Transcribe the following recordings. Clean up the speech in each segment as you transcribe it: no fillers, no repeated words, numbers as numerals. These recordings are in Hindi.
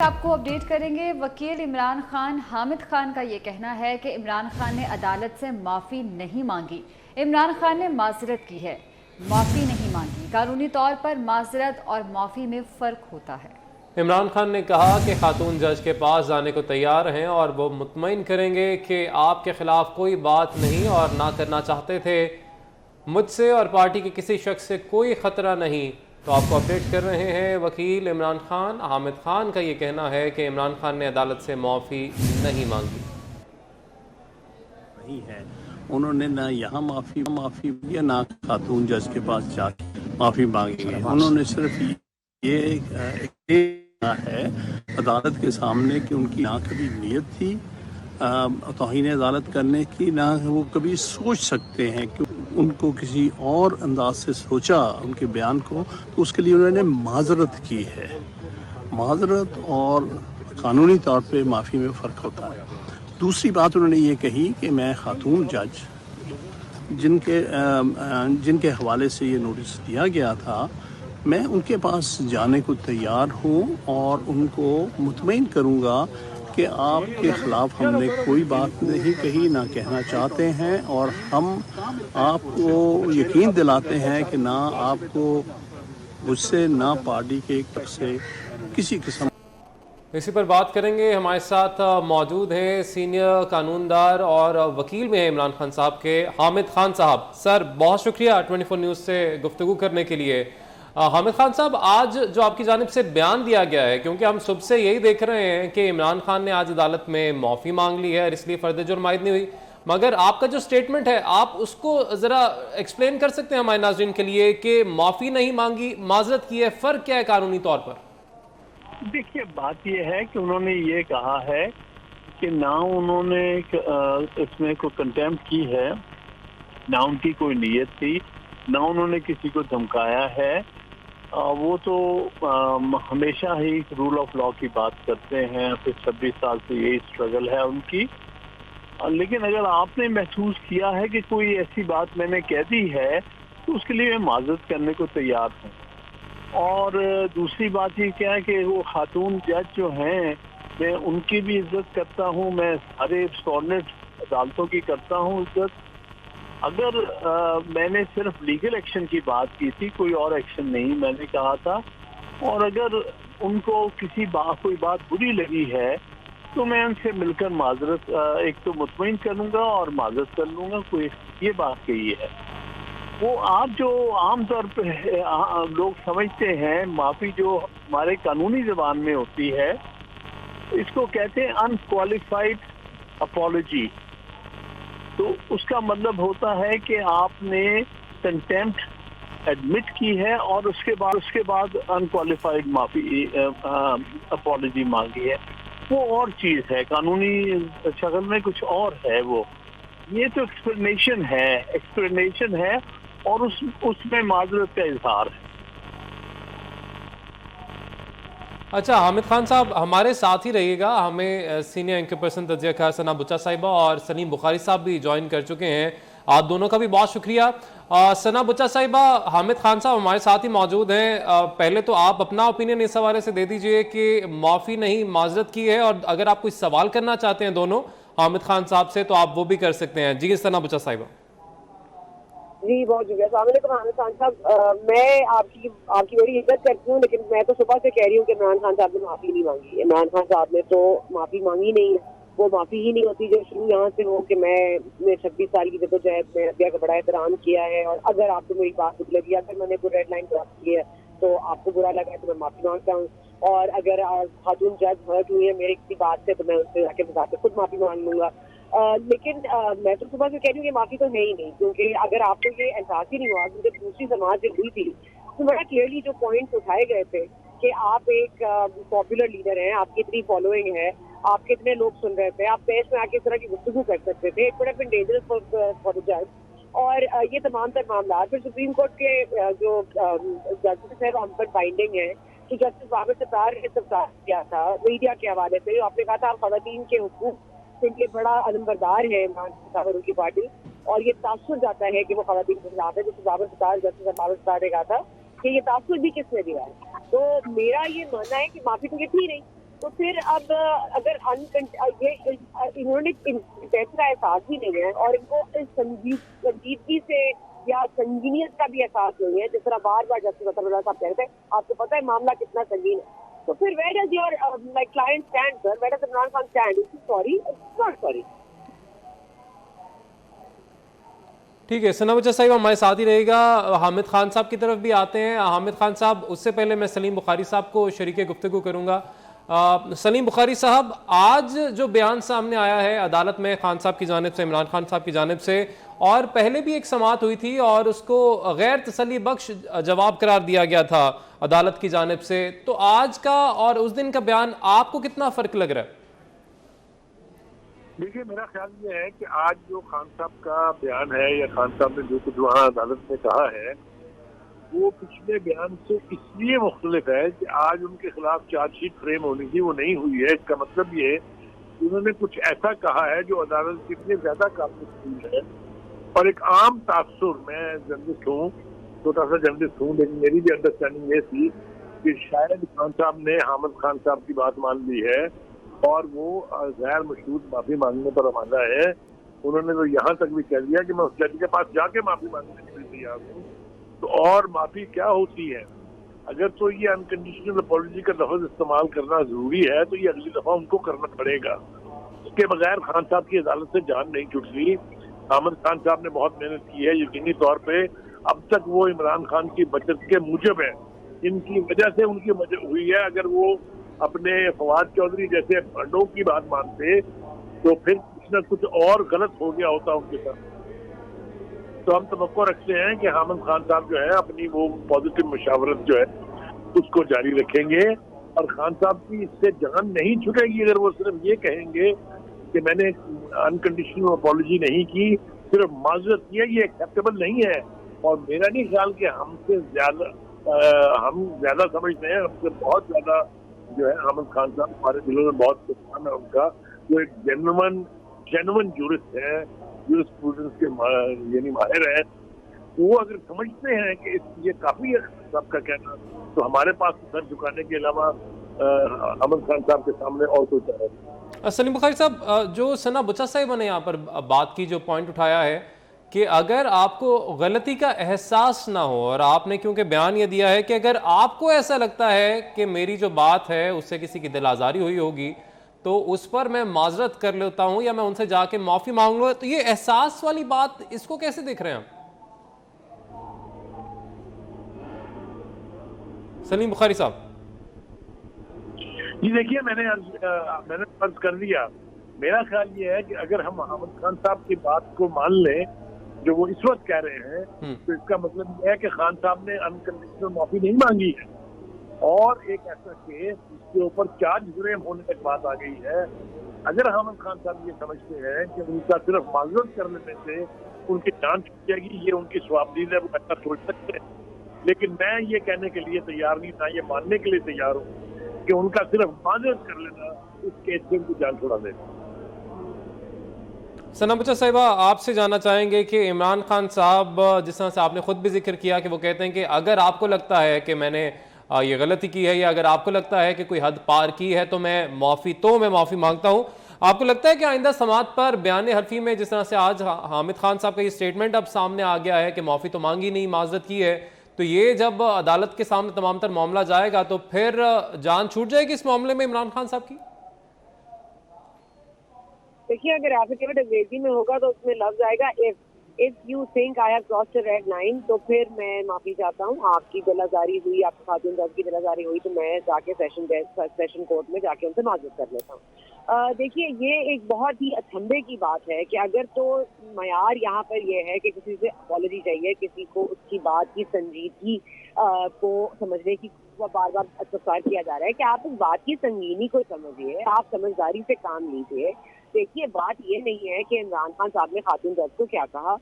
आपको अपडेट करेंगे। वकील इमरान खान हामिद खान का ये कहना है कि इमरान खान ने अदालत से माफ़ी नहीं मांगी। इमरान खान ने माजरत की है, माफ़ी नहीं मांगी। कानूनी तौर पर माजरत और माफ़ी में फ़र्क होता है। इमरान खान ने कहा कि खातून जज के पास जाने को तैयार हैं और वो मुतमईन करेंगे कि आपके खिलाफ कोई बात नहीं और ना करना चाहते थे। मुझसे और पार्टी के किसी शख्स से कोई ख़तरा नहीं। तो आपको अपडेट कर रहे हैं वकील इमरान खान हामिद खान का ये कहना है कि इमरान खान ने अदालत से माफ़ी नहीं मांगी। नहीं है, उन्होंने ना यहाँ माफ़ी माफ़ी या ना खातून जज के पास जाके माफ़ी मांगी है। उन्होंने सिर्फ ये कहा है अदालत के सामने कि उनकी ना कभी नीयत थी तौहीन अदालत करने की, ना वो कभी सोच सकते हैं कि उनको किसी और अंदाज से सोचा उनके बयान को, तो उसके लिए उन्होंने माजरत की है। माजरत और कानूनी तौर पे माफ़ी में फ़र्क होता है। दूसरी बात उन्होंने ये कही कि मैं खातून जज जिनके हवाले से ये नोटिस दिया गया था, मैं उनके पास जाने को तैयार हूँ और उनको मुतमईन करूँगा कि आपके ख़िलाफ़ हमने कोई बात नहीं कही, ना कहना चाहते हैं, और हम आपको यकीन दिलाते हैं कि ना आपको मुझसे ना पार्टी के एक से किसी किस्म। इसी पर बात करेंगे। हमारे साथ मौजूद हैं सीनियर कानूनदार और वकील में हैं इमरान खान साहब के हामिद खान साहब। सर, बहुत शुक्रिया 24 न्यूज़ से गुफ्तगू करने के लिए। हामिद खान साहब, आज जो आपकी जानिब से बयान दिया गया है, क्योंकि हम सुबह से यही देख रहे हैं कि इमरान खान ने आज अदालत में माफ़ी मांग ली है और इसलिए फ़र्द जुर्म आयद नहीं हुई, मगर आपका जो स्टेटमेंट है आप उसको ज़रा एक्सप्लेन कर सकते हैं हमारे नाज़रीन के लिए कि माफ़ी नहीं मांगी, माजरत की है, फ़र्क क्या है कानूनी तौर पर? देखिए, बात यह है कि उन्होंने ये कहा है कि ना उन्होंने इसमें कोई कंटेम्प्ट की है, ना उनकी कोई नीयत थी, ना उन्होंने किसी को धमकाया है। वो तो हमेशा ही रूल ऑफ लॉ की बात करते हैं, फिर 26 साल से यही स्ट्रगल है उनकी। लेकिन अगर आपने महसूस किया है कि कोई ऐसी बात मैंने कह दी है, तो उसके लिए मैं माजरत करने को तैयार हूँ। और दूसरी बात ये क्या है कि वो खातून जज जो हैं, मैं उनकी भी इज्जत करता हूँ, मैं सारे सबॉर्डिनेट अदालतों की करता हूँ इज्जत। अगर मैंने सिर्फ लीगल एक्शन की बात की थी, कोई और एक्शन नहीं मैंने कहा था, और अगर उनको कोई बात बुरी लगी है तो मैं उनसे मिलकर माजरत एक तो मुतमईन करूँगा और माजरत कर लूँगा, कोई ये बात कही है। वो आप जो आमतौर पे लोग समझते हैं माफ़ी जो हमारे कानूनी ज़बान में होती है, इसको कहते हैं अनक्वालिफाइड अपॉलजी। तो उसका मतलब होता है कि आपने कंटेम्प्ट एडमिट की है और उसके बाद अनक्वालिफाइड माफ़ी अपॉलजी मांगी है। वो और चीज़ है, कानूनी शक्ल में कुछ और है वो। ये तो एक्सप्लेनेशन है और उसमें माजरत का इजहार है। अच्छा हामिद खान साहब, हमारे साथ ही रहिएगा। हमें सीनियर एंकर पर्सन तजिया कार सना बुच्चा साहिबा और सलीम बुखारी साहब भी ज्वाइन कर चुके हैं। आप दोनों का भी बहुत शुक्रिया। सना बुच्चा साहिबा, हामिद खान साहब हमारे साथ ही मौजूद हैं। पहले तो आप अपना ओपिनियन इस हवाले से दे दीजिए कि माफ़ी नहीं माजरत की है, और अगर आप कोई सवाल करना चाहते हैं दोनों हामिद खान साहब से तो आप वो भी कर सकते हैं। जी सना बुच्चा साहिबा। जी बहुत शुक्रिया। हामिद खान साहब, मैं आपकी बड़ी इज्जत करती हूँ, लेकिन मैं तो सुबह से कह रही हूँ कि इमरान खान साहब ने माफ़ी नहीं मांगी। इमरान खान साहब ने तो माफ़ी मांगी नहीं है। वो माफ़ी ही नहीं होती जो शुरू यहाँ से हो कि मैं 26 साल की जद्दोजहद में अदलिया का बड़ा एहतराम किया है, और अगर आपको मेरी बात बुरी लगी, अगर मैंने कोई रेड लाइन क्रॉस की है तो आपको बुरा लगा है तो मैं माफ़ी मांगता हूँ। और अगर खातून जज हर्ट हुई है मेरी किसी बात से तो मैं उससे जाके जाके खुद माफ़ी मांग लूंगा। लेकिन मैं तो सुबह से कह रही हूँ कि माफ़ी तो है ही नहीं, क्योंकि अगर आपको ये एहसास ही नहीं हुआ, क्योंकि दूसरी समाज जब हुई थी तो बड़ा क्लियरली जो पॉइंट्स उठाए गए थे कि आप एक पॉपुलर लीडर हैं, आपकी इतनी फॉलोइंग है, आपके इतने लोग सुन रहे थे, आप पेश में आके इस तरह की गुफ्तगू कर सकते थे। It would have been dangerous for the जज। और ये तमाम तर मामला फिर सुप्रीम कोर्ट के जो जजेस है वो हम पर बाइंडिंग है। तो जस्टिस बाबर सत्तार ने इस्तफसार किया था मीडिया के हवाले से, आपने कहा था खवातीन के हुकूक के लिए बड़ा अलमबरदार है इमरान खान उनकी पार्टी, और ये तासुर जाता है कि वो खवातीन के खिलाफ है। जस्टिस बाबर ने कहा था कि ये तासुर भी किसने दिया है। तो मेरा ये मानना है कि माफी तो ये थी नहीं, तो फिर अब अगर ये इन्होंने टेस्ट का एहसास भी नहीं है और इनको इस संजीदगी से या संगीनियत का भी एहसास नहीं है, जिस तरह बार बार जस्टिस अतरबल्ला साहब कहते हैं, आपको पता है मामला कितना संगीन है, तो फिर where does your like client stand, sir? Where does Imran Khan stand? Is he sorry? It's not sorry. ठीक है, सना बच्चा साहिब हमारे साथ ही रहेगा। हामिद खान साहब की तरफ भी आते हैं। हामिद खान साहब, उससे पहले मैं सलीम बुखारी साहब को शरीक गुफ्तगू करूंगा। सलीम बुखारी साहब, आज जो बयान सामने आया है अदालत में खान साहब की जानिब से, इमरान खान साहब की जानिब से, और पहले भी एक समाअत हुई थी और उसको गैर तसल्ली बख्श जवाब करार दिया गया था अदालत की जानिब से, तो आज का और उस दिन का बयान आपको कितना फर्क लग रहा है? देखिए, मेरा ख्याल ये है कि आज जो खान साहब का बयान है या खान साहब ने जो कुछ वहाँ अदालत में कहा है वो पिछले बयान से इसलिए मुख्तलिफ है कि आज उनके खिलाफ चार्जशीट फ्रेम होनी थी, वो नहीं हुई है। इसका मतलब ये उन्होंने कुछ ऐसा कहा है जो अदालत के लिए ज्यादा काबिल है। और एक आम तासुर, मैं जर्नलिस्ट हूँ, छोटा सा जर्नलिस्ट हूँ, लेकिन मेरी भी अंडरस्टैंडिंग ये थी कि शायद खान साहब ने हामिद खान साहब की बात मान ली है और वो गैर मशरूत माफी मांगने पर आमादा है। उन्होंने तो यहाँ तक भी कह दिया कि मैं उस जज के पास जाके माफी मांगने के लिए तैयार हूँ। तो और माफी क्या होती है? अगर तो ये अनकंडीशनल अपॉलजी का लफ्ज इस्तेमाल करना जरूरी है तो ये अगली दफा उनको करना पड़ेगा। इसके बगैर खान साहब की अदालत से जान नहीं छुटती। हामिद खान साहब ने बहुत मेहनत की है, यकीनी तौर पे अब तक वो इमरान खान की बचत के मूजब है, इनकी वजह से उनकी मदद हुई है। अगर वो अपने फवाद चौधरी जैसे फंडों की बात मानते तो फिर कुछ न कुछ और गलत हो गया होता उनके साथ। तो हम तवक्को रखते हैं कि हामिद खान साहब जो है अपनी वो पॉजिटिव मशावरत जो है उसको जारी रखेंगे और खान साहब की इससे जान नहीं छूटेगी अगर वो सिर्फ ये कहेंगे कि मैंने अनकंडीशनल अपॉलजी नहीं की, सिर्फ माजरत की है। ये एक्सेप्टेबल नहीं है और मेरा नहीं ख्याल कि हमसे ज्यादा हम ज्यादा समझते हैं, हमसे बहुत ज्यादा जो है हामिद खान साहब हमारे दिलों में बहुत पहचान है उनका। वो एक जेन्युइन जूरिस्ट है, जूरिस्प्रूडेंस के यानी माहिर है। वो अगर समझते हैं कि ये काफी है सबका कहना, तो हमारे पास सर झुकाने के अलावा हामिद खान साहब के सामने और कोई चारा नहीं। सलीम बुखारी साहब, जो सना बुचा साहिब ने यहाँ पर बात की, जो पॉइंट उठाया है कि अगर आपको गलती का एहसास ना हो, और आपने क्योंकि बयान ये दिया है कि अगर आपको ऐसा लगता है कि मेरी जो बात है उससे किसी की दिल आज़ारी हुई होगी तो उस पर मैं माजरत कर लेता हूं या मैं उनसे जाके माफी मांग लूंगा, तो ये एहसास वाली बात, इसको कैसे देख रहे हैं आप? सलीम बुखारी साहब जी देखिए, मैंने फर्ज कर दिया। मेरा ख्याल ये है कि अगर हम हामिद खान साहब की बात को मान लें जो वो इस वक्त कह रहे हैं, तो इसका मतलब ये है कि खान साहब ने अनकंडीशनल माफी नहीं मांगी है और एक ऐसा केस जिसके ऊपर चार्ज फ्रेम होने तक बात आ गई है। अगर हामिद खान साहब ये समझते हैं कि उनका सिर्फ माजरत कर लेने से उनकी जान छूट जाएगी, ये उनकी स्वाबदीद है, वो ऐसा सोच सकते हैं। लेकिन मैं ये कहने के लिए तैयार नहीं था, ये मानने के लिए तैयार हूँ कि उनका सिर्फ माजरत कर लेना इस केस से उनकी जान छुड़ा देगा। सना बच्चा साहिबा, आपसे जानना चाहेंगे कि इमरान खान साहब, जिस तरह से आपने खुद भी जिक्र किया कि वो कहते हैं कि अगर आपको लगता है कि मैंने ये गलती की है या अगर आपको लगता है कि कोई हद पार की है तो मैं माफ़ी मांगता हूं। आपको लगता है कि आइंदा समाअत पर बयान हल्फी में जिस तरह से आज हामिद खान साहब का ये स्टेटमेंट अब सामने आ गया है कि माफ़ी तो मांगी नहीं, माजरत की है, तो ये जब अदालत के सामने तमाम तर मामला जाएगा तो फिर जान छूट जाएगी इस मामले में इमरान खान साहब की? देखिए, अगर एफिडेविट अंग्रेजी में होगा तो उसमें लफ्ज आएगा if you think I have crossed the red line, तो फिर मैं माफी चाहता हूँ। आपकी दिलाजारी हुई, आपकी खातून जज की दिलाजारी हुई, तो मैं जाके सेशन कोर्ट में जाके उनसे माजरत कर लेता हूँ। देखिए, ये एक बहुत ही अचंभे की बात है कि अगर तो मयार यहाँ पर ये है कि किसी से अपॉलजी चाहिए, किसी को उसकी बात की संजीदगी को समझने की बार बार प्रचार किया जा रहा है कि आप इस बात की संगीनी को समझिए, आप समझदारी से काम लीजिए। देखिए, बात ये नहीं है कि इमरान खान साहब ने खातून जज को क्या कहा,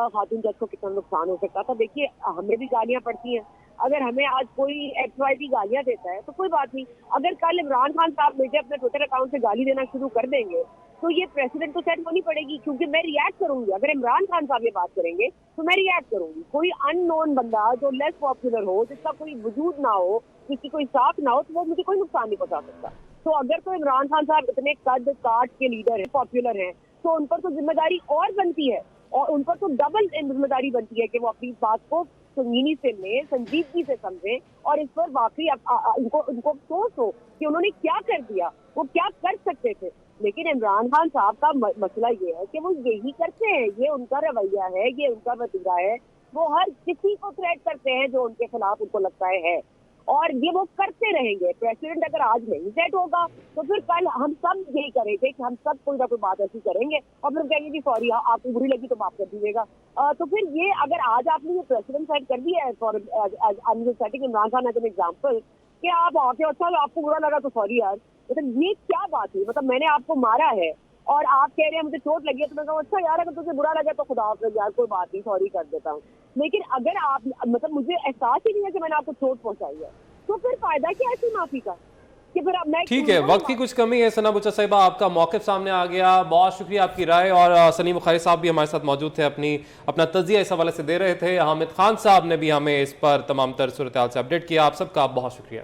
खातून जज को कितना नुकसान हो सकता था। देखिए, हमें भी गालियां पड़ती हैं, अगर हमें आज कोई XYZ गालियां देता है तो कोई बात नहीं। अगर कल इमरान खान साहब मुझे अपने ट्विटर अकाउंट से गाली देना शुरू कर देंगे तो ये प्रेसिडेंट को सेट होनी पड़ेगी, क्योंकि मैं रिएक्ट करूंगी। अगर इमरान खान साहब ये बात करेंगे तो मैं रिएक्ट करूंगी। कोई अननोन बंदा जो लेस पॉपुलर हो, जिसका कोई वजूद ना हो, जिसकी कोई साख ना हो, तो वो मुझे कोई नुकसान नहीं पहुंचा सकता। तो अगर तो इमरान खान साहब इतने कद काट के लीडर है, पॉपुलर हैं, तो उन पर तो जिम्मेदारी और बनती है, और उन पर तो डबल जिम्मेदारी बनती है कि वो अपनी बात को संगीनी से लें, संजीदगी से समझें और इस पर वाकई उनको अफसोस हो कि उन्होंने क्या कर दिया, वो क्या कर सकते थे। लेकिन इमरान खान साहब का मसला ये है कि वो यही करते हैं, ये उनका रवैया है, ये उनका वतीरा है। वो हर किसी को थ्रेट करते हैं जो उनके खिलाफ उनको लगता है और ये वो करते रहेंगे। प्रेसिडेंट अगर आज नहीं सेट होगा तो फिर कल हम सब यही करेंगे कि हम सब कोई ना कोई बात ऐसी करेंगे और फिर कहेंगे कि सॉरी आपको बुरी लगी तो माफ कर दीजिएगा। तो फिर ये अगर आज आपने ये प्रेसिडेंट सेट कर दिया है for setting Imran Khan as an example कि आप आके अच्छा आपको बुरा लगा तो सॉरी यार, मतलब ये क्या बात है? मतलब मैंने आपको मारा है और आप कह रहे हैं मुझे चोट लगी है, तो मैं कहूँ अच्छा यार अगर तुझे बुरा लगा तो खुदा हाफ़िज़ यार, कोई बात नहीं, सॉरी कर देता हूँ। लेकिन अगर आप मतलब मुझे एहसास ही नहीं है कि मैंने आपको चोट पहुंचाई है, तो फिर फायदा क्या ऐसी माफी का? कि फिर अब मैं ठीक है, वक्त की कुछ कमी है। सना बुच्चा साहिबा, आपका मौक़िफ़ सामने आ गया, बहुत शुक्रिया आपकी राय। और सलीम बुखारी साहब भी हमारे साथ मौजूद थे, अपना तजिया इस हवाले से दे रहे थे। हामिद खान साहब ने भी हमें इस पर तमाम तर सूरत हाल से अपडेट किया। आप सबका बहुत शुक्रिया।